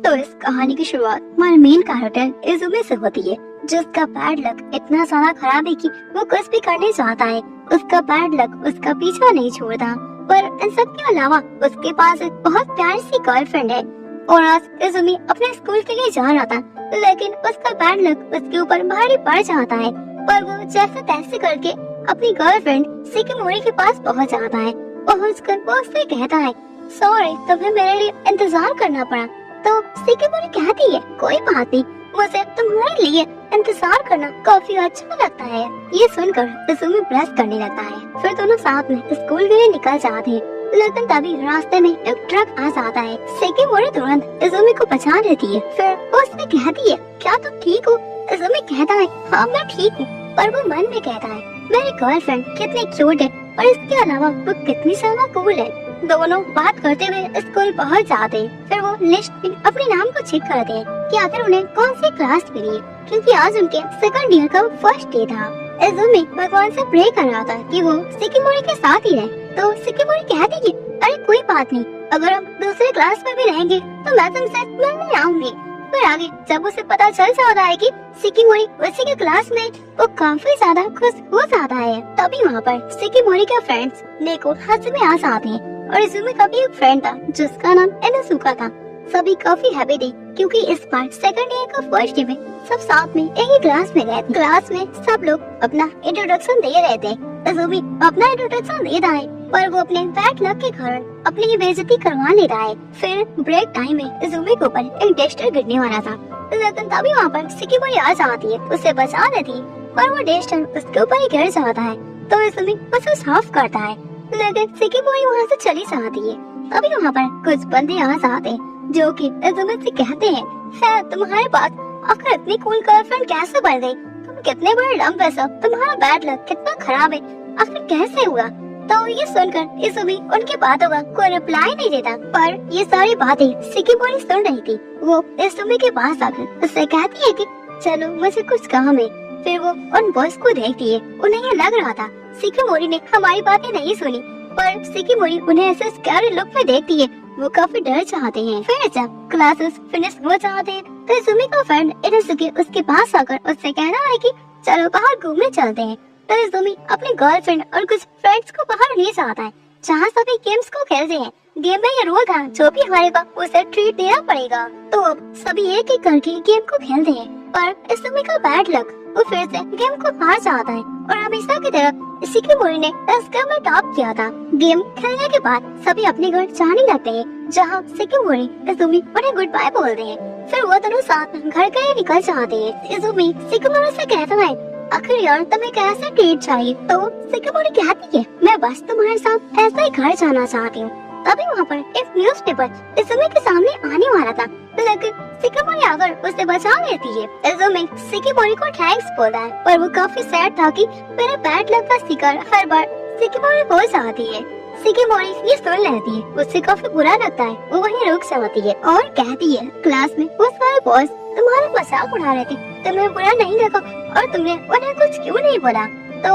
तो इस कहानी की शुरुआत हमारे मेन कैरेक्टर इजुमी से होती है, जिसका बैड लक इतना सारा खराब है कि वो कुछ भी करने चाहता है। उसका बैड लक उसका पीछा नहीं छोड़ता, पर इन सब के अलावा उसके पास एक बहुत प्यारी सी गर्लफ्रेंड है। और आज इजुमी अपने स्कूल के लिए जा रहा था, लेकिन उसका बैड लक उसके ऊपर भारी पड़ जाता है। पर वो जैसे तैसे करके अपनी गर्लफ्रेंड सिकिमोरी के पास पहुंच जाता है। पहुंचकर वो उससे कहता है, सॉरी तुम्हें मेरे लिए इंतजार करना पड़ा। तो सिकिमोरी कहती है, कोई बात नहीं, मुझे तुम्हारे लिए इंतजार करना काफी अच्छा लगता है। ये सुनकर इजुमी ब्रश करने लगता है। फिर दोनों साथ में स्कूल के लिए निकल जाते हैं, लेकिन तभी रास्ते में एक ट्रक आ जाता है। सिकिमोरी तुरंत इजुमी को बचा लेती है। फिर वो उससे कहती है, क्या तुम ठीक हो? इजुमी कहता है, हाँ मैं ठीक हूँ। पर वो मन में कहता है, मेरी गर्लफ्रेंड कितनी क्यूट है और इसके अलावा वो कितनी ज्यादा कूल है। दोनों बात करते हुए स्कूल पहुंच जाते हैं। फिर वो लिस्ट में अपने नाम को चेक करते हैं कि आखिर उन्हें कौन सी क्लास मिली है, क्योंकि आज उनके सेकंड ईयर का फर्स्ट डे था। इजुमी भगवान से प्रे कर रहा था कि वो सिकिमोरी के साथ ही रहे। तो सिकिमोरी कहती है, अरे कोई बात नहीं, अगर हम दूसरे क्लास में भी रहेंगे तो मैं तुमसे मिलने आऊंगी। फिर आगे जब उसे पता चल जाता है कि सिकिमोरी उसी के क्लास में, वो काफी ज्यादा खुश हो जाता है। तभी वहाँ पर सिकिमोरी के फ्रेंड्स नेको हाथ में आ जाते हैं। और इजुमी का भी एक फ्रेंड था जिसका नाम इनोसुका था। सभी काफी हैप्पी थे क्योंकि इस बार सेकंड ईयर का फर्स्ट डे में सब साथ में एक ही क्लास में गए थे। क्लास में सब लोग अपना इंट्रोडक्शन दे रहे थे। इजुमी अपना इंट्रोडक्शन दे रहा है, पर वो अपने बैड लक के कारण अपनी ही बेइज्जती करवा ले रहा है। फिर ब्रेक टाइम में इजुमी के ऊपर एक डस्टर गिरने वाला था, लेकिन तभी वहाँ पर सिकिमोरी आ जाती है, उसे बचा लेती है। पर वो डस्टर उसके ऊपर ही गिर जाता है, तो इजुमी उसे साफ करता है, लेकिन सिकिमोरी वहाँ से चली जाती है। तभी वहाँ पर कुछ बंदे आ जाते हैं जो कि इजुमी से कहते हैं, है तुम्हारे पास आखिर इतनी कूल गर्लफ्रेंड कैसे बन गई? तुम कितने बड़े लंप है सब, तुम्हारा बैड लक कितना खराब है, आखिर कैसे हुआ? तो ये सुनकर इजुमी उनकी बातों का कोई रिप्लाई नहीं देता। पर ये सारी बातें सिकिमोरी सुन रही थी। वो इजुमी के पास आकर उससे कहती है कि चलो मुझे कुछ काम है। फिर वो उन बॉयज को देखती है। उन्हें ये लग रहा था सिकिमोरी ने हमारी बातें नहीं सुनी, पर सिकिमोरी उन्हें ऐसे स्कैरी लुक में देखती है। वो काफी डर जाते हैं। फिर जब क्लासेस फिनिश हो जाते हैं तो इजुमी का फ्रेंड इनोसुके उसके पास आकर उससे कहना है कि चलो बाहर घूमने चलते हैं। तो इजुमी अपने गर्लफ्रेंड और कुछ फ्रेंड्स को बाहर ले जाता है, जहाँ सभी गेम्स को खेलते हैं। गेम में ये रूल था, जो भी हारेगा उसे ट्रीट देना पड़ेगा। तो अब सभी एक एक करके गेम को खेलते हैं, पर इजुमी का बैड लक, वो फिर से गेम को हार जाता है। और हमेशा की तरह सिकिमोरी ने इस गेम में टॉप किया था। गेम खेलने के बाद सभी अपने घर जाने लगते हैं, जहाँ सिकिमोरी इजुमी उन्हें गुड बाय बोलते हैं। फिर वो दोनों साथ घर के लिए निकल जाते हैं। इजुमी सिकिमोरी से कहता है, आखिर यार तुम्हें कैसे ट्रीट चाहिए? तो सिकिमोरी कहती है, मैं बस तुम्हारे साथ ऐसा ही घर जाना चाहती हूँ। तभी वहाँ पर एक न्यूज़पेपर इजुमी के सामने आने वाला था, लेकिन सिकिमोरी आकर उसे बचा लेती है। इजुमी सिकिमोरी को थैंक्स बोलता है, पर वो काफी सैड था कि मेरे बैड लक का शिकार हर बार सिकिमोरी हो जाती है। सिकिमोरी ये सुन लेती है, उससे काफी बुरा लगता है। वो वहीं रुक जाती है और कहती है, क्लास में वो सारे बॉयज तुम्हारा मजाक उड़ा रहे थे, तुम्हें बुरा नहीं लगा और तुमने उन्हें कुछ क्यों नहीं बोला? तो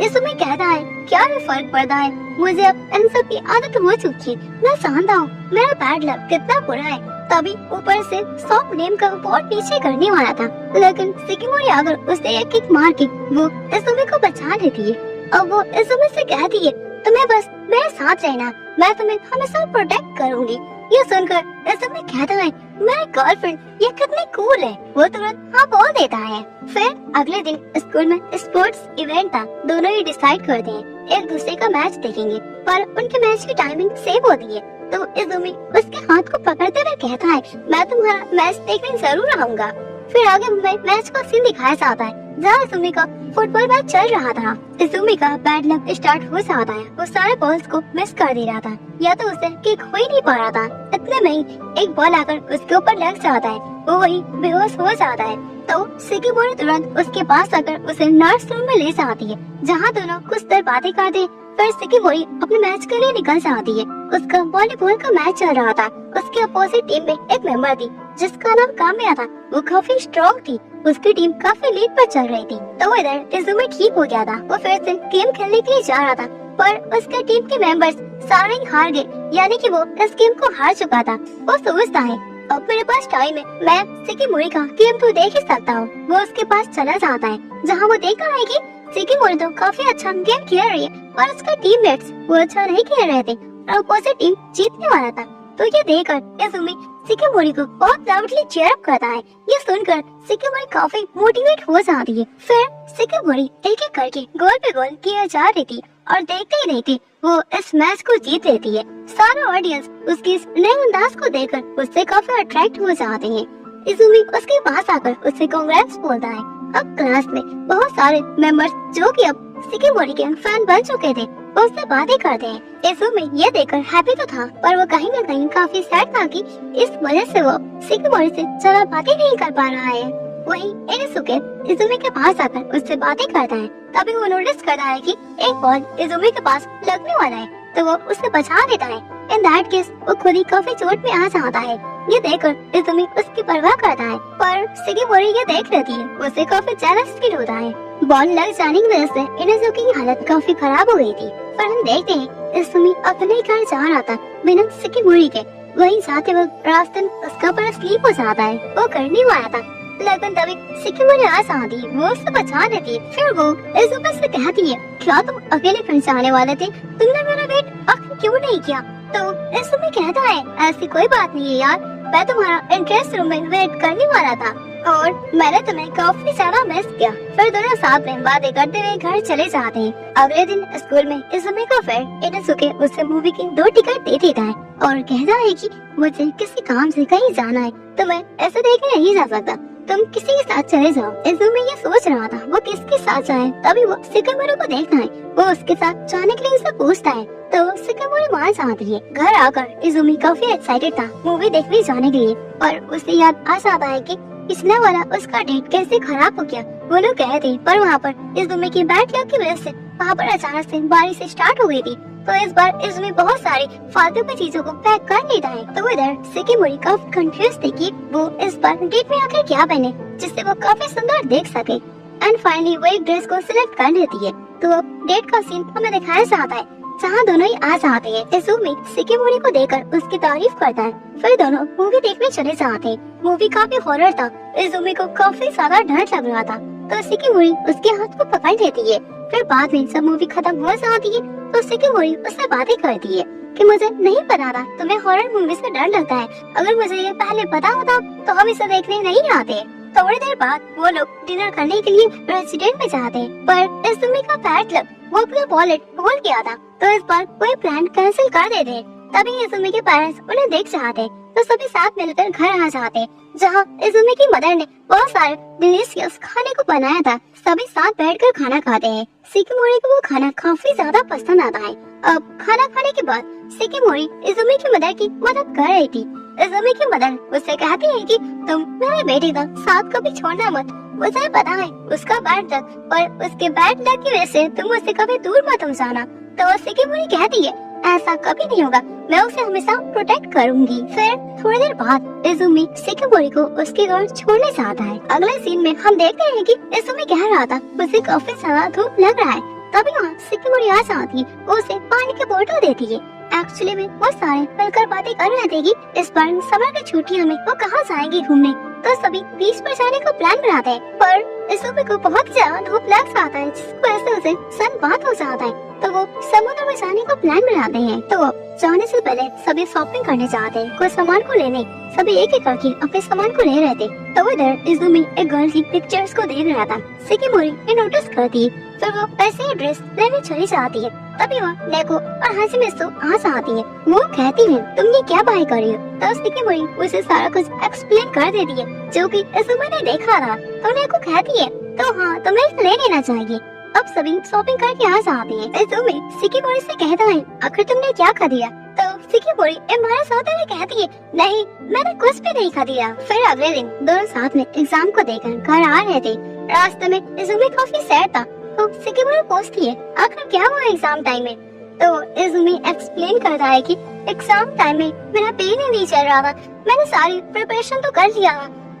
इजुमी कहता है, क्या भी फर्क पड़ता है, मुझे अब इन सब की आदत हो चुकी है, मैं जानता हूँ मेरा बैड लक कितना बुरा है। तभी ऊपर से सॉफ्ट नेम का बोर्ड नीचे करने वाला था, लेकिन सिकिमोरी आकर उसे एक किक मार के वो इजुमी को बचा लेती है। अब वो इजुमी से कहती है, तुम्हें बस मेरे साथ रहना, मैं तुम्हें हमेशा प्रोटेक्ट करूंगी। ये सुनकर इजुमी कहता है, मेरी गर्लफ्रेंड ये कितनी कूल है। वो तुरंत हाँ बोल देता है। फिर अगले दिन स्कूल में स्पोर्ट्स इवेंट था। दोनों ही डिसाइड करते हैं एक दूसरे का मैच देखेंगे, पर उनके मैच की टाइमिंग सेम होती है। तो इजुमी उसके हाथ को पकड़ते हुए कहता है, मैं तुम्हारा मैच देखने जरूर आऊंगा। फिर आगे मैच का सीन दिखाया जाता है, जहाँ इजुमी का फुटबॉल मैच चल रहा था। इजुमी का बैड लक स्टार्ट हो जाता है। वो सारे बॉल्स को मिस कर दे रहा था, या तो उसे किक हो ही नहीं पा रहा था। इतने में ही एक बॉल आकर उसके ऊपर लग जाता है, वो वही बेहोश हो जाता है। तो सिकिमोरी तुरंत उसके पास आकर उसे नर्स रूम में ले जाती है, जहाँ दोनों कुछ देर बातें करते हैं। फिर सिकिमोरी अपने मैच के लिए निकल जाती है। उसका वॉलीबॉल का मैच चल रहा था। उसके अपोजिट टीम में एक मेंबर थी जिसका नाम काम्या था। वो काफी स्ट्रॉन्ग थी, उसकी टीम काफी लीड पर चल रही थी। तो इधर इजुमी ठीक हो गया था, वो फिर से गेम खेलने के लिए जा रहा था, पर उसके टीम के मेंबर्स सारे ही हार गए, यानी कि वो इस गेम को हार चुका था। वो सोचता है अब मेरे पास टाइम है, मैं सिकिमोरी का गेम तो देख ही सकता हूँ। वो उसके पास चला जाता है जहाँ वो देखता है कि सिकिमोरी तो काफी अच्छा गेम खेल रही है और उसका टीममेट्स वो अच्छा नहीं खेल रहे थे और अपोजिट टीम जीतने वाला था। तो ये देखकर इजुमी सिकिमोरी को बहुत लाउडली चीयर अप करता है। ये सुनकर सिकिमोरी काफी मोटिवेट हो जाती है। फिर सिकिमोरी एक एक करके गोल पे गोल किया जा रही थी और देखते ही देखते वो इस मैच को जीत लेती है। सारा ऑडियंस उसकी इस नए अंदाज को देखकर उससे काफी अट्रैक्ट हो जाते हैं। इजुमी उसके पास आकर उससे कांग्रेट्स बोलता है। अब क्लास में बहुत सारे मेंबर्स जो कि अब सिकिमोरी के फैन बन चुके थे वो उससे बातें करते हैं। इजुमी ये देखकर हैप्पी तो था पर वो कहीं न कहीं काफी सैड था कि इस वजह से वो सिकिमोरी से ज्यादा बातें नहीं कर पा रहा है। वहीं इनुसुके इजुमी के पास आकर उससे बातें करता है। तभी वो नोटिस करता है कि एक बॉल इजुमी के पास लगने वाला है तो वो उसे बचा लेता है। इन दैट केस वो खुद ही काफी चोट में आ जाता है। ये देखकर इजुमी उसकी परवाह करता है पर सिकिमोरी ये देख लेती है। उसे काफी जेलस फील होता है। बॉल लग जाने की वजह से इनुसुके की हालत काफी खराब हो गई थी। पर हम देखते हैं इजुमी अपने घर जा रहा था बिना सिकिमोरी के। वहीं जाते वक्त रास्ते में उसका पर स्लीप हो जाता है। वो करने वाला था लेकिन तभी सिकिमोरी आ जाती है। वो उसे बचा लेती है। फिर वो इजुमी से कहती है क्या तुम अकेले कहीं जाने वाले थे, तुमने मेरा वेट आखिर क्यों नहीं किया? तो इजुमी कहता है ऐसी कोई बात नहीं है यार, मैं तुम्हारा इंटरेस्ट रूम में वेट करने वाला था और मैंने तुम्हें काफी ज्यादा मिस किया। फिर दोनों साथ में बातें करते हुए घर चले जाते हैं। अगले दिन स्कूल में इजुमी का फ्रेंड इनुसुके उससे मूवी की 2 टिकट दे देता है और कहता है कि मुझे किसी काम से कहीं जाना है तो मैं ऐसे देखने नहीं जा सकता, तुम किसी के साथ चले जाओ। इजुमी ये सोच रहा था वो किसके साथ जाए, तभी वो सिकिमोरी को देखता है। वो उसके साथ जाने के लिए उसे पूछता है तो सिकिमोरी मान जाती है। घर आकर इजुमी काफी एक्साइटेड था मूवी देखने जाने के लिए और उसे याद आ जाता है कि पिछला वाला उसका डेट कैसे खराब हो गया। वो लोग गए थे पर वहाँ पर इजुमी की बैड लक की वजह से वहाँ पर अचानक से बारिश स्टार्ट हो गई थी। तो इस बार इजुमी बहुत सारी फालतू की चीजों को पैक कर लेता है। तो इधर सिकिमोरी काफी कंफ्यूज थी कि वो इस बार डेट में आकर क्या पहने जिससे वो काफी सुंदर देख सके। एंड फाइनली वो एक ड्रेस को सिलेक्ट कर लेती है। तो अब डेट का सीन हमें दिखाया जाता है जहाँ दोनों ही आ जाते हैं। इजुमी सिकिमोरी को देखकर उसकी तारीफ करता है। फिर दोनों मूवी देखने चले जाते हैं। मूवी काफी हॉरर था। इजुमी को काफी ज्यादा डर लग रहा था तो सिकिमोरी उसके हाथ को पकड़ लेती है। फिर बाद में जब मूवी खत्म हो जाती है तो सिकिमोरी उससे बातें करती है कि मुझे नहीं पता था तुम्हें हॉरर मूवी से डर लगता है, अगर मुझे ये पहले पता होता तो हम इसे देखने नहीं आते। थोड़ी देर बाद वो लोग डिनर करने के लिए रेस्टोरेंट में जाते हैं पर इजुमी का बैड लक वो अपना वॉलेट भूल गया था तो इस बार कोई प्लान कैंसिल कर देते हैं। तभी इजुमी के पेरेंट्स उन्हें देख जाते तो सभी साथ मिलकर घर आ जाते हैं जहाँ इजुमी की मदर ने बहुत सारे डिलीशियस खाने को बनाया था। सभी साथ बैठकर खाना खाते हैं। सिकिमोरी को वो खाना काफी ज्यादा पसंद आता है। अब खाना खाने के बाद सिकिमोरी इजुमी की मदर की मदद कर रही थी। इजुमी की मदर उससे कहती है कि तुम मेरे बेटे का साथ कभी छोड़ना मत, मुझे पता है उसका बैड लक पर उसके बैड लक की वजह से तुम उससे कभी दूर मत हो जाना। तो सिकिमोरी कहती है ऐसा कभी नहीं होगा, मैं उसे हमेशा प्रोटेक्ट करूंगी। फिर थोड़ी देर बाद इजुमी सिकिमोरी को उसके घर छोड़ने जाता है। अगले सीन में हम देखते हैं कि इजुमी कह रहा था उसे काफी ज्यादा धूप लग रहा है। तभी वहाँ सिकिमोरी आ जाती है, वो उसे पानी की बोतल देती है। एक्चुअली में वो सारे मिलकर बातें कर रहे थे कि इस बार समर की छुट्टियों में वो कहाँ जाएंगे घूमने। तो सभी बीच पर जाने का प्लान बनाते हैं पर इजुमी को बहुत ज्यादा धूप लग जाता है जिसकी वजह से उसे सनबाथ हो जाता है। तो वो समुद्र में जाने का प्लान बनाते हैं। तो वो जाने से पहले सभी शॉपिंग करने जाते हैं, कोई सामान को लेने। सभी एक एक करके अपने सामान को ले रहे थे। तो इधर इजुमी एक गर्ल की पिक्चर्स को देख रहा था। सिकिमोरी ये नोटिस करती है। फिर वो ऐसे ही ड्रेस लेने चली जाती है। तभी वो नेको और हाजिमित्सु आ जाती है। वो कहती है तुम ये क्या बाय कर रही हो? तो सिकिमोरी उसे सारा कुछ एक्सप्लेन कर देती है जो कि इजुमी ने देखा था। तो नेको कहती है तो हाँ तुम्हें ले लेना चाहिए। अब सभी शॉपिंग करके आ जाते हैं। इजुमी सिकिमोरी से कहता है आखिर तुमने क्या खरीदा? तो सिकिमोरी एम्बारस होते हुए कहती है नहीं मैंने कुछ भी नहीं खरीदा। फिर अगले दिन दोनों साथ में एग्जाम को देकर घर आ रहे थे। रास्ते में इजुमी काफी सैड था तो सिकिमोरी पूछती है आखिर क्या हुआ एग्जाम टाइम में? तो इजुमी एक्सप्लेन करता है कि एग्जाम टाइम में मेरा पेन ही नहीं चल रहा था, मैंने सारी प्रिपरेशन तो कर लिया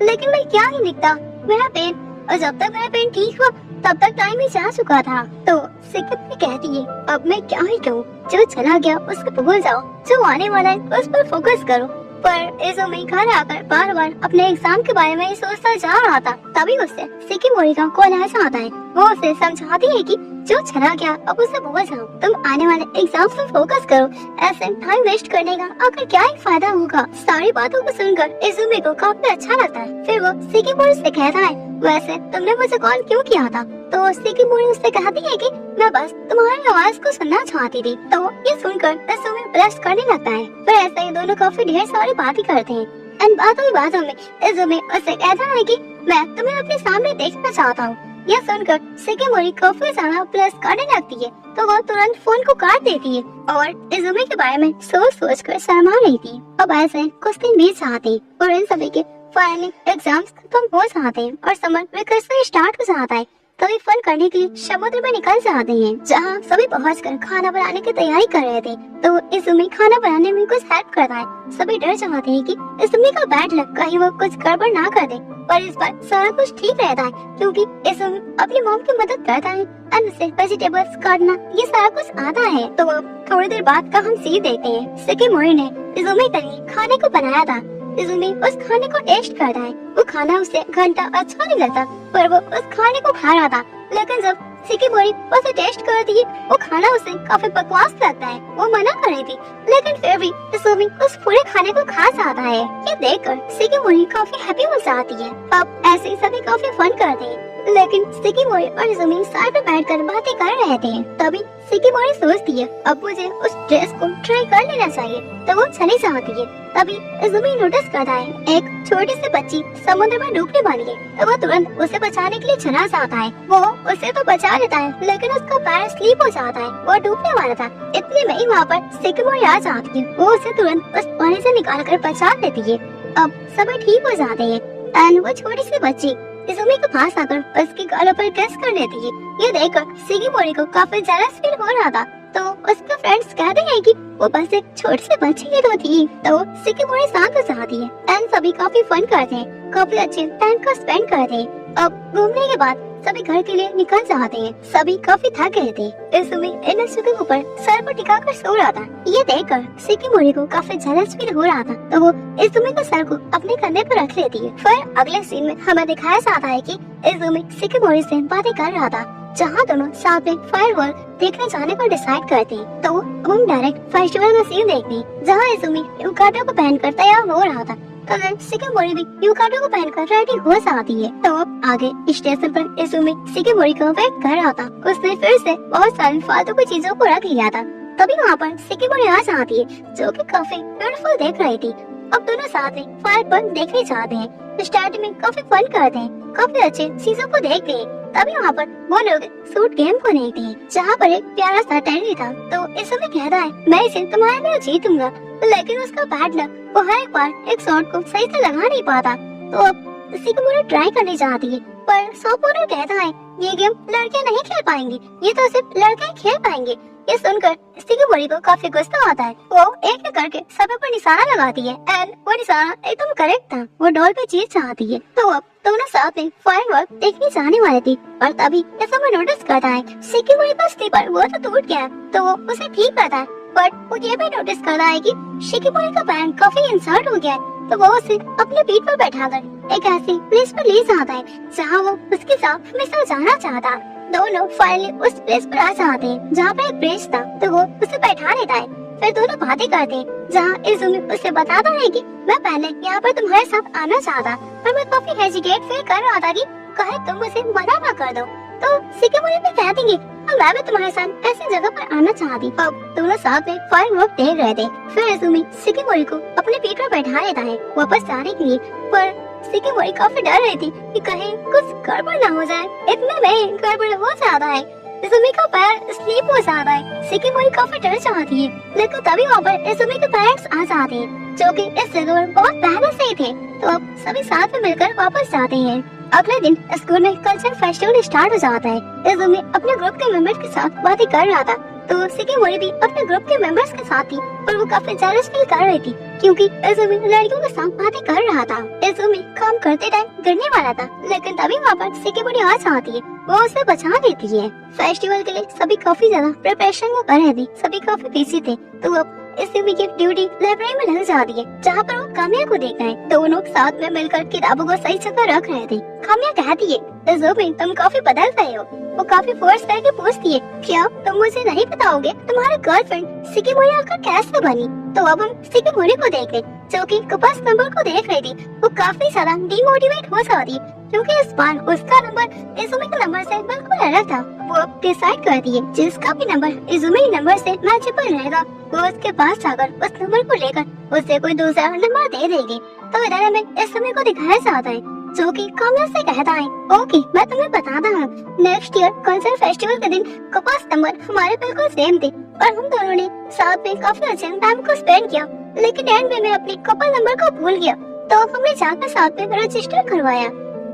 लेकिन मैं क्या ही लिखता मेरा पेन, और जब तक मेरा पेन ठीक हुआ तब तक टाइम ही जा चुका था। तो सिकिमोरी कहती है अब मैं क्या ही कहूँ, जो चला गया उसको भूल जाओ, जो आने वाला है उस पर फोकस करो। पर इज़ुमी घर आकर बार बार अपने एग्जाम के बारे में ही सोचता जा रहा था। तभी उससे शिकिमोरी का कॉल आ जाता है। वो उसे समझाती है कि जो चला गया अब उसे भूल जाओ, तुम आने वाले एग्जाम पे फोकस करो, ऐसे टाइम वेस्ट करने का आखिर क्या ही फायदा होगा। सारी बातों को सुनकर इज़ुमी को काफी अच्छा लगता है। फिर वो शिकिमोरी से कहता है, वैसे तुमने मुझे कॉल क्यों किया था? तो शिकिमोरी उससे कहती है कि मैं बस तुम्हारी आवाज को सुनना चाहती थी। तो ये सुनकर इज़ुमी ब्लश करने लगता है। फिर ऐसे ही दोनों काफी ढेर सारी बातें करते हैं। इन बातों में इज़ुमी उससे कहता है कि मैं तुम्हें अपने सामने देखना चाहता हूँ। यह सुनकर शिकिमोरी काफी ज्यादा प्लस करने लगती है, तो वो तुरंत फोन को काट देती है और इज़ुमी के बारे में सोच कर शर्मा लेती है। अब ऐसे कुछ दिन बीत जाते हैं और इन सभी के फाइनली एग्जाम्स खत्म हो जाते हैं और समर वेकेशन स्टार्ट हो जाता है। सभी फन करने के लिए समुद्र में निकल जाते हैं, जहाँ सभी पहुंचकर खाना बनाने की तैयारी कर रहे थे। तो इज़ुमी खाना बनाने में कुछ हेल्प करता है। सभी डर जाते हैं कि इज़ुमी का बैड लक कहीं वो कुछ गड़बड़ ना कर दे, पर इस बार सारा कुछ ठीक रहता है क्योंकि इज़ुमी अपनी मॉम की मदद करता है और उसे वेजिटेबल्स काटना ये सारा कुछ आता है। तो वो थोड़ी देर बाद का हम सीन देखते हैं। शिकिमोरी ने इज़ुमी के लिए खाने को बनाया था। इज़ुमी उस खाने को टेस्ट करता है। वो खाना उसे घंटा अच्छा नहीं लगता, पर वो उस खाने को खा रहा था। लेकिन जब शिकिमोरी उसे टेस्ट करती है, वो खाना उसे काफी बकवास लगता है। वो मना कर रही थी, लेकिन फिर भी इज़ुमी उस पूरे खाने को खा जाता है। ये देखकर शिकिमोरी काफी हैप्पी हो जाती है। अब ऐसे ही सभी काफी फन करते हैं, लेकिन शिकिमोरी और इज़ुमी साइड पे बैठकर बातें कर रहे थे। तभी शिकिमोरी सोचती है, अब मुझे उस ड्रेस को ट्राई कर लेना चाहिए, तो वो चली जाती है। तभी इज़ुमी नोटिस करता है एक छोटी सी बच्ची समुद्र में डूबने वाली है, तो वो तुरंत उसे बचाने के लिए चला जाता है। वो उसे तो बचा लेता है, लेकिन उसका पैर स्लिप हो जाता है, वो डूबने वाला था। इतने में ही वहाँ पर शिकिमोरी आ जाती है। वो उसे तुरंत उस पानी से निकालकर बचा लेती है। अब सभी ठीक हो जाते हैं एंड वो छोटी सी बच्ची इज़ुमी के पास आकर उसके गालों पर किस कर लेती है। ये देखकर शिकिमोरी को काफी जेलस फील हो रहा था, तो उसके फ्रेंड्स कहते हैं कि वो बस एक छोटी सी बच्ची ही तो थी। तो शिकिमोरी शांत हो जाती है एंड सभी काफी फन करते हैं, काफी अच्छे टाइम को स्पेंड करते हैं। अब घूमने के बाद सभी घर के लिए निकल जाते हैं। सभी काफी थक गए थे। इज़ुमी इनसु के ऊपर सर को टिकाकर सो रहा था। ये देखकर शिकिमोरी को काफी जेलस फील हो रहा था, तो वो इज़ुमी के सर को अपने कंधे पर रख लेती है। फिर अगले सीन में हमें दिखाया जाता है कि इज़ुमी शिकिमोरी से बातें कर रहा था, जहाँ दोनों साथ में फायरवर्क देखने जाने को डिसाइड करते हैं। तो हम डायरेक्ट फेस्टिवल में सीन देखते हैं, जहाँ इज़ुमी युकाटो को पहनकर तैयार हो रहा था। तो शिकिमोरी भी युकाटो को पहनकर रेडी हो जाती है। तो अब आगे स्टेशन पर इज़ुमी शिकिमोरी को वेट कर रहा था। उसने फिर से बहुत सारी फालतू की चीजों को रख लिया था। तभी वहाँ पर शिकिमोरी आ जाती है, जो कि काफी ब्यूटीफुल देख रही थी। अब दोनों साथ में फायर देखने जाते हैं। स्टार्टिंग में काफी फन करते हैं, काफी अच्छे चीजों को देखते हैं। तभी वहाँ पर वो लोग सूट गेम को देखते हैं, जहाँ पर एक प्यारा सा टेडी था। तो इज़ुमी कहता है, मैं इसे तुम्हारे लिए जीतूंगा, लेकिन उसका बैड लक, वो हर एक बार एक शॉट को सही से लगा नहीं पाता। तो अब शिकिमोरी ट्राई करने जाती है, पर सोपोरो कहता है, ये गेम लड़कियां नहीं खेल पाएंगी, ये तो सिर्फ लड़के ही खेल पाएंगे। ये सुनकर शिकिमोरी को काफी गुस्सा आता है। वो एक एक करके सभी पर निशाना लगाती है एंड वो निशाना एकदम करेक्ट था। वो डॉल पे जीत चाहती है। तो अब दोनों साथ में फायरवर्क देखने जाने वाले थे, और तभी इज़ुमी नोटिस करता है शिकिमोरी का स्लीपर वो तो टूट गया, तो वो उसे ठीक करता है। बट वो ये भी नोटिस करता है कि शिकिमोरी का पैंट काफी इंसर्ट हो गया है, तो वो उसे अपने पीठ पर बैठाकर एक ऐसी प्लेस पर ले जाता है जहाँ वो उसके साथ हमेशा जाना चाहता। दोनों फाइनली उस प्लेस पर आ जाते हैं जहाँ पर एक ब्रिज था, तो वो उसे बैठा लेता है। फिर दोनों बातें करते हैं, जहाँ इज़ुमी उसे बताता है कि मैं पहले यहाँ पर तुम्हारे साथ आना चाहता, पर मैं काफी हेजिटेट फील कर रहा था कि कहीं तुम मुझे मना ना कर दो। तो शिकिमोरी भी कह देंगे, मैं भी तुम्हारे साथ ऐसी जगह पर आना चाहती। अब दोनों साथ में फायरवर्क देख रहे थे। फिर इज़ुमी शिकिमोरी को अपने पीठ पर बैठा लेता है वापस जाने के लिए, पर शिकिमोरी काफी डर रही थी कि कहीं कुछ गड़बड़ ना हो जाए। इतने में गड़बड़ हो जाता है, इज़ुमी का पैर स्लिप हो जाता है। शिकिमोरी काफी डर जाती है, लेकिन तभी वहाँ पर इज़ुमी के पेरेंट्स आ जाते हैं, जो कि इस जगह पर बहुत पहले से ही थे। तो अब सभी साथ में मिलकर वापस जाते हैं। अगले दिन स्कूल में कल्चरल फेस्टिवल स्टार्ट हो जाता है। इज़ुमी अपने ग्रुप के मेंबर्स के साथ बातें कर रहा था, तो शिकिमोरी भी अपने ग्रुप के मेंबर्स के साथ थी, पर वो काफी जेलस फील कर रही थी क्योंकि इज़ुमी लड़कियों के साथ बातें कर रहा था। इज़ुमी काम करते टाइम गिरने वाला था, लेकिन तभी वहाँ पर शिकिमोरी आ जाती है, वो उसे बचा लेती है। फेस्टिवल के लिए सभी काफी ज्यादा प्रिपरेशन में कर रहे थे, सभी काफी बिजी थे। तो अब इजुमी की ड्यूटी लाइब्रेरी में लग जाती है जहाँ पर वो कामिया को देखना है। दोनों साथ में मिलकर किताबों को सही जगह रख रहे थे। कामिया कहती है, इजुमी तुम काफी बदल गए हो। वो काफी फोर्स करके पूछती है, क्या तुम मुझे नहीं बताओगे तुम्हारी गर्लफ्रेंड सिकिमोरी आकर कैसे बनी? तो अब हम सिकिमोरी को देख ले जो कि कपास नंबर को देख रही थी। वो काफी ज्यादा डिमोटिवेट हो जाती है क्योंकि इस बार उसका नंबर इजुमी के नंबर से बिल्कुल अलग था। वो डिसाइड करती है जिसका भी नंबर इजुमी नंबर से मैचेबल रहेगा वो उसके पास जाकर उस नंबर को लेकर उसे कोई दूसरा नंबर दे देगी। तो इधर हमें इजुमी को दिखाया जाता है जो कि कामिया से कहता है, ओके मैं तुम्हें बताता हूँ, नेक्स्ट ईयर कल्चरल फेस्टिवल के दिन कपास नंबर हमारे बिल्कुल सेम थे और हम दोनों ने साथ में काफी अच्छे टाइम को स्पेंड किया, लेकिन एंड में मैं अपने कपल नंबर को भूल गया। तो हमने जाकर साथ में रजिस्टर करवाया।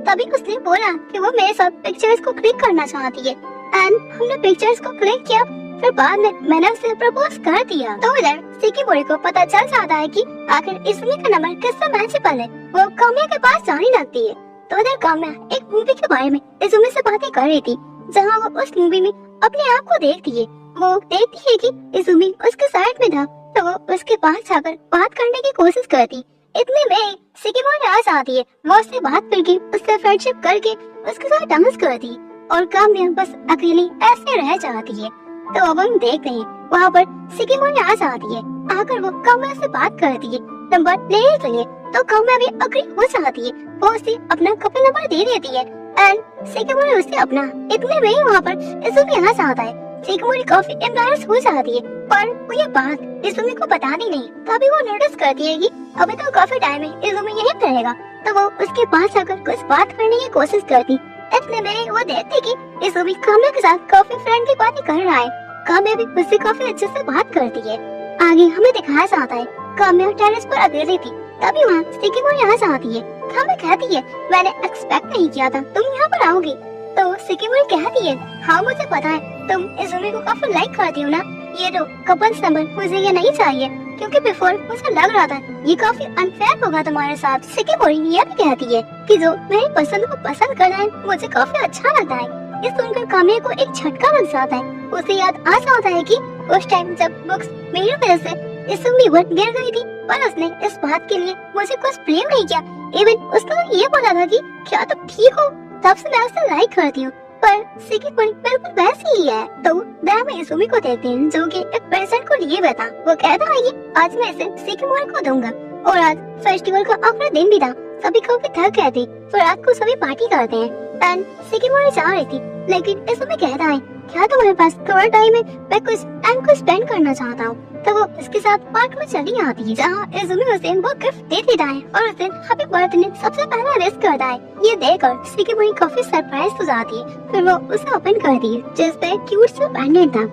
तभी उसने बोला कि वो मेरे साथ पिक्चर्स को क्लिक करना चाहती है एंड हमने पिक्चर्स को क्लिक किया। फिर बाद में मैंने उसे प्रपोज कर दिया। तो इधर सिकिमोरी को पता चल जाता है कि आखिर इजुमी का नंबर किससे मैचेबल है। वो कामिया के पास जाने लगती है। तो इधर कामिया एक मूवी के बारे में इजुमी से बातें कर रही थी जहाँ वो उस मूवी में अपने आप को देखती है। वो देखती है कि इजुमी उसके साइड में था तो वो उसके पास जाकर बात करने की कोशिश करती। इतने में सिकिमोरी आ जाती है। वो उससे बात करके उससे फ्रेंडशिप करके उसके साथ डांस करती और कामिया बस अकेली ऐसे रह जाती है। तो अब हम देखते हैं वहाँ पर सिकिमोरी आ जाती है। आकर वो कामिया से बात करती है नंबर लेने के लिए। तो कामिया भी अग्री हो जाती है। वो उसे अपना कपल नंबर दे देती है एंड सिकिमोरी उसे अपना। इतने में ही वहाँ पर इजुमी आ जाता है। सिकिमोरी काफी एम्बैरेस हो जाती है पर वो ये बात इजुमी को बतानी नहीं। तभी वो नोटिस करती है कि अभी तो काफी टाइम है इजुमी यहीं रहेगा। तो वो उसके पास आकर कुछ बात करने की कोशिश करती। इतने में वो देखती कि इजुमी कामिया के साथ काफी फ्रेंडली बातें कर रहा है। कामिया भी उससे काफी अच्छे से बात करती है। आगे हमें दिखाया जाता है कामिया टेरेस पर अकेली थी। तभी वहाँ सिकिमोरी आ जाती है। कामिया कहती है, मैंने एक्सपेक्ट नहीं किया था तुम यहाँ पर आओगी। तो सिकिमोरी कहती है, हाँ मुझे पता है तुम इजुमी को काफी लाइक करती हो ना। ये जो कपल्स नंबर मुझे ये नहीं चाहिए क्योंकि बिफोर मुझे लग रहा था ये काफी अनफेयर होगा तुम्हारे साथ। सिकिमोरी ये भी कहती है कि जो मेरी पसंद को पसंद कर रहा है मुझे काफी अच्छा लगता है। ये सुनकर कामिया को एक झटका लग जाता है। उसे याद आ जाता है कि उस टाइम जब बुक्स मेरी वजह से इजुमी पर गिर गई थी पर उसने इस बात के लिए मुझे कुछ ब्लेम नहीं किया। इवन उसने ये बोला था कि क्या तुम ठीक हो, तब से मैं उसे लाइक करती हूँ। पर सिकिमोरी बिल्कुल वैसी ही है। तो हम इजुमी को देखते हैं जो कि एक प्रेजेंट को लिए बैठा। वो कहता है कि आज मैं इसे सिकिमोरी को दूंगा और आज फेस्टिवल का आखिरी दिन भी था। सभी काफी थक गए थे तो रात को सभी पार्टी करते हैं एंड सिकिमोरी जा रही थी लेकिन इजुमी कहता है, क्या तुम्हारे पास थोड़ा टाइम है, मैं कुछ टाइम को स्पेंड करना चाहता हूँ। तो वो उसके साथ पार्क में चली आती है जहाँ इजुमी उसे वो गिफ्ट दे देता है और उसे हैप्पी बर्थडे सबसे पहला विश करता है। ये देखकर सिकिमोरी काफी सरप्राइज हो जाती है। फिर वो उसे ओपन करती है जिस पे क्यूट सा पेंडेंट था।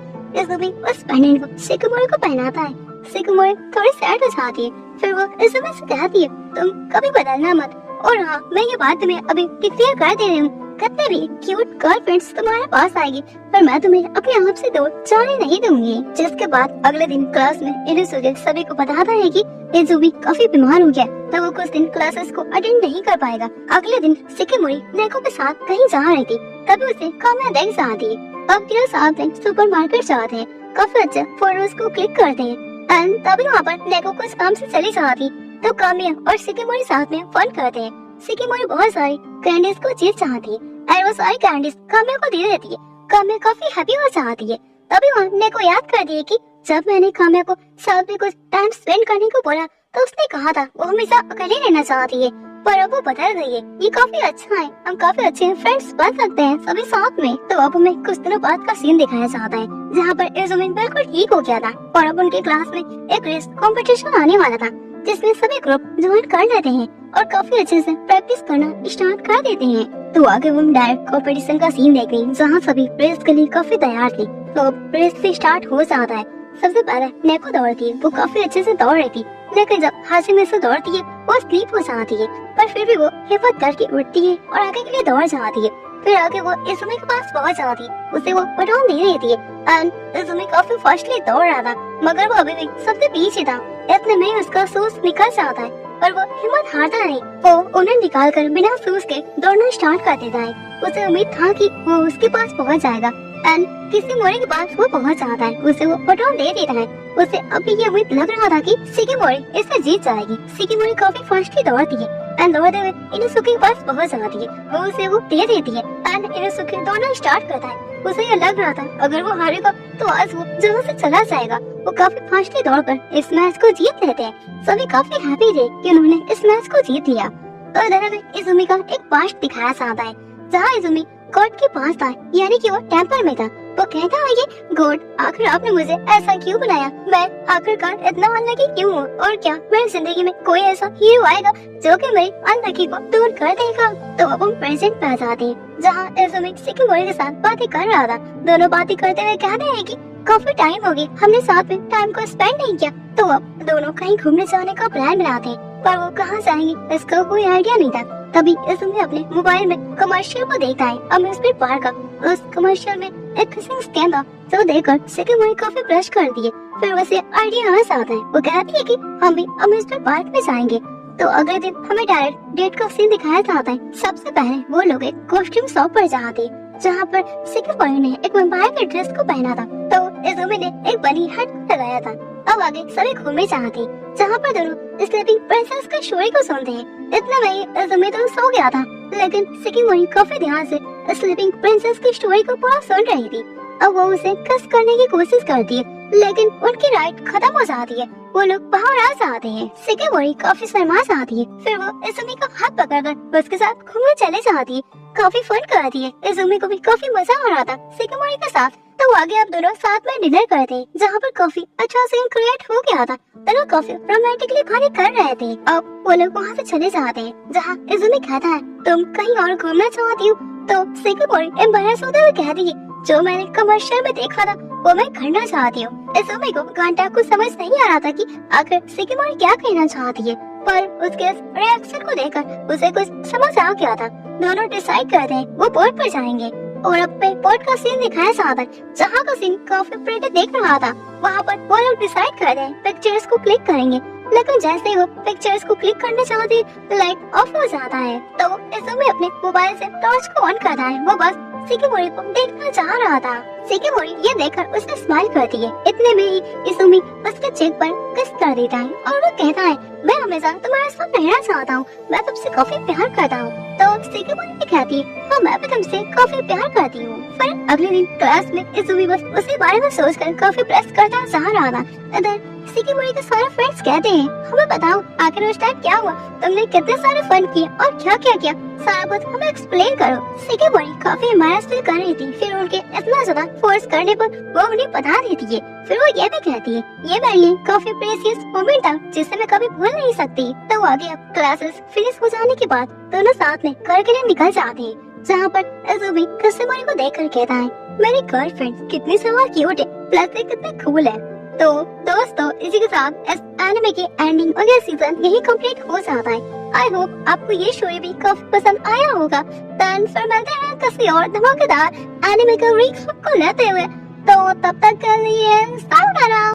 इजुमी उस पेंडेंट को सिकिमोरी को पहनाता है। सिकिमोरी थोड़ी सैड हो जाती है। फिर वो इजुमी से कहती है, तुम कभी बदलना मत। और हाँ, मैं ये बात तुम्हें अभी डिक्लेयर कर दे रही हूँ, कितने भी क्यूट गर्लफ्रेंड्स तुम्हारे पास आएगी पर मैं तुम्हें अपने आप से दूर जाने नहीं दूंगी। जिसके बाद अगले दिन क्लास में इनुसुगे सभी को बताता है कि इजुमी काफी बीमार हो गया तो वो कुछ दिन क्लासेस को अटेंड नहीं कर पाएगा। अगले दिन सिकिमोरी नेको के साथ कहीं जा रही थी तभी उसे कामिया देख जाती है। अब तीनों साथ में सुपरमार्केट जाते हैं, काफी अच्छे फोटोज को क्लिक करते हैं एंड तभी वहाँ पर नेको कुछ काम से चली जाती तो कामिया और सिकिमोरी साथ में फन करते हैं। सिकिमोरी बहुत सारी कैंडीज को जीत चाहती है और वो सारी कैंडीज कामिया को दे देती है। कामिया काफी हैप्पी हो जाती है। तभी वहाँ नेको याद कर दिए कि जब मैंने कामिया को साथ में कुछ टाइम स्पेंड करने को बोला तो उसने कहा था वो हमेशा अकेले रहना चाहती है पर अब वो बदल गई है। ये काफी अच्छा है, हम काफी अच्छे फ्रेंड्स बन सकते हैं सभी साथ में। तो अब हमें कुछ दिनों बाद का सीन दिखाया जाता है जहाँ पर इजुमी बिल्कुल ठीक हो गया था और अब उनके क्लास में एक रेस कॉम्पिटिशन आने वाला था जिसमें सभी ग्रुप ज्वाइन कर लेते हैं और काफी अच्छे से प्रैक्टिस करना स्टार्ट कर देते हैं। तो आगे हम डायरेक्ट कॉम्पिटिशन का सीन देख रहे हैं जहाँ सभी रेस के लिए काफी तैयार थे। तो अब रेस भी स्टार्ट हो जाता है। सबसे पहले नेको दौड़ती है, वो काफी अच्छे से दौड़ रही थी लेकिन जब हाशिमे से दौड़ती है वो स्लीप हो जाती है पर फिर भी वो हिम्मत करके उठती है और आगे के लिए दौड़ जाती है। फिर आगे वो इजुमी के पास पहुंच जाती है, उसे वो बटन दे देती है एंड इजुमी काफी फास्टली दौड़ रहा था मगर वो अभी भी सबसे पीछे था। इतने में उसका शूज निकल जाता है पर वो हिम्मत हारता नहीं। वो उन्हें निकाल कर बिना शूज के दौड़ना स्टार्ट कर देता है। उसे उम्मीद था कि वो उसके पास पहुंच जाएगा एंड शिकिमोरी के पास वो पहुंच जाता है, उसे वो पेट्रोल दे देता है। उसे अभी ये उम्मीद लग रहा था कि शिकिमोरी इससे जीत जाएगी। शिकिमोरी काफी फास्टली दौड़ती है एंड दौड़ते हुए इनोसुके के पास पहुंच जाती है। वो उसे वो दे देती है एंड इनोसुके दौड़ना स्टार्ट करता है। उसे ये लग रहा था अगर वो हारेगा तो आज वो जहाँ से चला जाएगा। वो काफी फास्टली दौड़कर इस मैच को जीत लेते हैं। सभी काफी हैप्पी थे कि उन्होंने इस मैच को जीत लिया। तो इधर हमें इजुमी का एक पास्ट दिखाया जाता है जहाँ इजुमी गॉड के पास था, यानी कि वो टेम्पल में था। वो कहता है कि गॉड, आखिर आपने मुझे ऐसा क्यों बनाया? मैं आखिरकार इतना अनलकी क्यों हूँ? और क्या मेरी जिंदगी में कोई ऐसा हीरो आएगा जो कि मेरी अनलकी को दूर कर देगा? तो अब हम प्रेजेंट पे आ जाते हैं जहाँ इजुमी शिकिमोरी के साथ बातें कर रहा था। दोनों बातें करते हुए कहते हैं कि काफी टाइम हो गया हमने साथ में टाइम को स्पेंड नहीं किया, तो अब दोनों कहीं घूमने जाने का प्लान बनाते हैं। पर वो कहाँ जाएंगे इसका कोई आइडिया नहीं था। तभी इजुमी अपने मोबाइल में कमर्शियल को देखता है अम्यूजमेंट पार्क का। उस कमर्शियल में एक किसिंग स्कैम था जो देखकर शिकिमोरी काफी ब्लश करती है। फिर उसे आइडिया आ जाता है। वो कहती है कि हम भी अम्यूजमेंट पार्क में जाएंगे। तो अगले दिन हमें डायरेक्ट डेट का सीन दिखाया जाता है। सबसे पहले वो लोग एक कॉस्ट्यूम शॉप पर जाते हैं जहाँ पर शिकिमोरी ने एक वैम्पायर के ड्रेस को पहना था, तो इजुमी ने एक बनी हट लगाया था। अब आगे सभी घूमने जाते हैं जहाँ पर दोनों स्लीपिंग प्रिंसेस की स्टोरी को सुनते हैं। इतना में इजुमी तो सो गया था, लेकिन शिकिमोरी काफी ध्यान से स्लीपिंग प्रिंसेस की स्टोरी को पूरा सुन रही थी। अब वो उसे किस करने की कोशिश करती है, लेकिन उनकी राइड खत्म हो जाती है। वो लोग बाहर आ जाते हैं। शिकिमोरी काफी शर्मा जाती है। फिर वो इजुमी का हाथ पकड़कर उसके साथ घूमने चले जाती है। काफी फन करती है। इजुमी को भी काफी मजा आ रहा था शिकिमोरी के साथ। तो आगे अब दोनों साथ में डिनर करते हैं जहाँ पर काफी अच्छा सीन क्रिएट हो गया था। दोनों काफी रोमांटिकली बातें कर रहे थे। अब वो लोग वहाँ से चले जाते हैं जहाँ इजुमी कहता है तुम कहीं और घूमना चाहती हो? तो शिकिमोरी एम्बैरेस होते हुए कहती है जो मैंने कमर्शियल में देखा था वो मैं करना चाहती हूँ। इजुमी को घंटा को समझ नहीं आ रहा था कि आखिर शिकिमोरी क्या कहना चाहती है, पर उसके रिएक्शन को देखकर उसे कुछ समझ आ गया था। दोनों डिसाइड करते हैं वो बोर्ड पर जाएंगे और अब पे बोर्ड का सीन दिखाया जाता है जहाँ का सीन काफी प्रिटी देख रहा था। वहाँ पर वो लोग डिसाइड करते हैं पिक्चर्स को क्लिक करेंगे, लेकिन जैसे वो पिक्चर्स को क्लिक करने चाहते हैं लाइट ऑफ हो जाता है। तो इजुमी अपने मोबाइल से टॉर्च को ऑन करता है। वो बस शिकिमोरी को देखना चाह रहा था। शिकिमोरी ये देखकर उसे स्माइल करती है। इतने में ही इजुमी उसके चेक पर किस कर देता है और वो कहता है मैं हमेशा तुम्हारे साथ रहना चाहता हूँ, मैं तुमसे काफी प्यार करता हूँ। तो शिकिमोरी भी कहती है हाँ मैं भी तुमसे काफी प्यार करती हूँ। फिर अगले दिन क्लास में इजुमी बस उसी बारे में सोचकर काफी प्रेस करता जा रहा था। इधर शिकिमोरी के सारे फ्रेंड्स कहते हैं हमें बताओ आखिर उस टाइम क्या हुआ, तुमने कितने सारे फन किए और क्या क्या किया, सारा कुछ हमें एक्सप्लेन करो। शिकिमोरी काफी एम्बैरेस फील कर रही थी। फिर उनके इतना ज्यादा फोर्स करने पर वो उन्हें बता देती है। फिर वो ये भी कहती है ये मेरे लिए काफी प्रेशियस मोमेंट था जिसे मैं कभी भूल नहीं सकती। तो आगे अब क्लासेस फिनिश हो जाने के बाद दोनों साथ में घर के लिए निकल जाते हैं जहाँ पर इजुमी शिकिमोरी को देखकर कहता है मेरी गर्लफ्रेंड कितनी ज्यादा क्यूट है, प्लस कितनी कूल है। तो दोस्तों इसी के साथ इस एनिमे की एंडिंग और ये सीजन यही कंप्लीट हो जाता है। आई होप आपको ये शो भी काफी पसंद आया होगा। देन फिर मिलते हैं किसी और धमाकेदार एनिमे का रिकैप को लेते हुए। तो तब तक के लिए सायोनारा।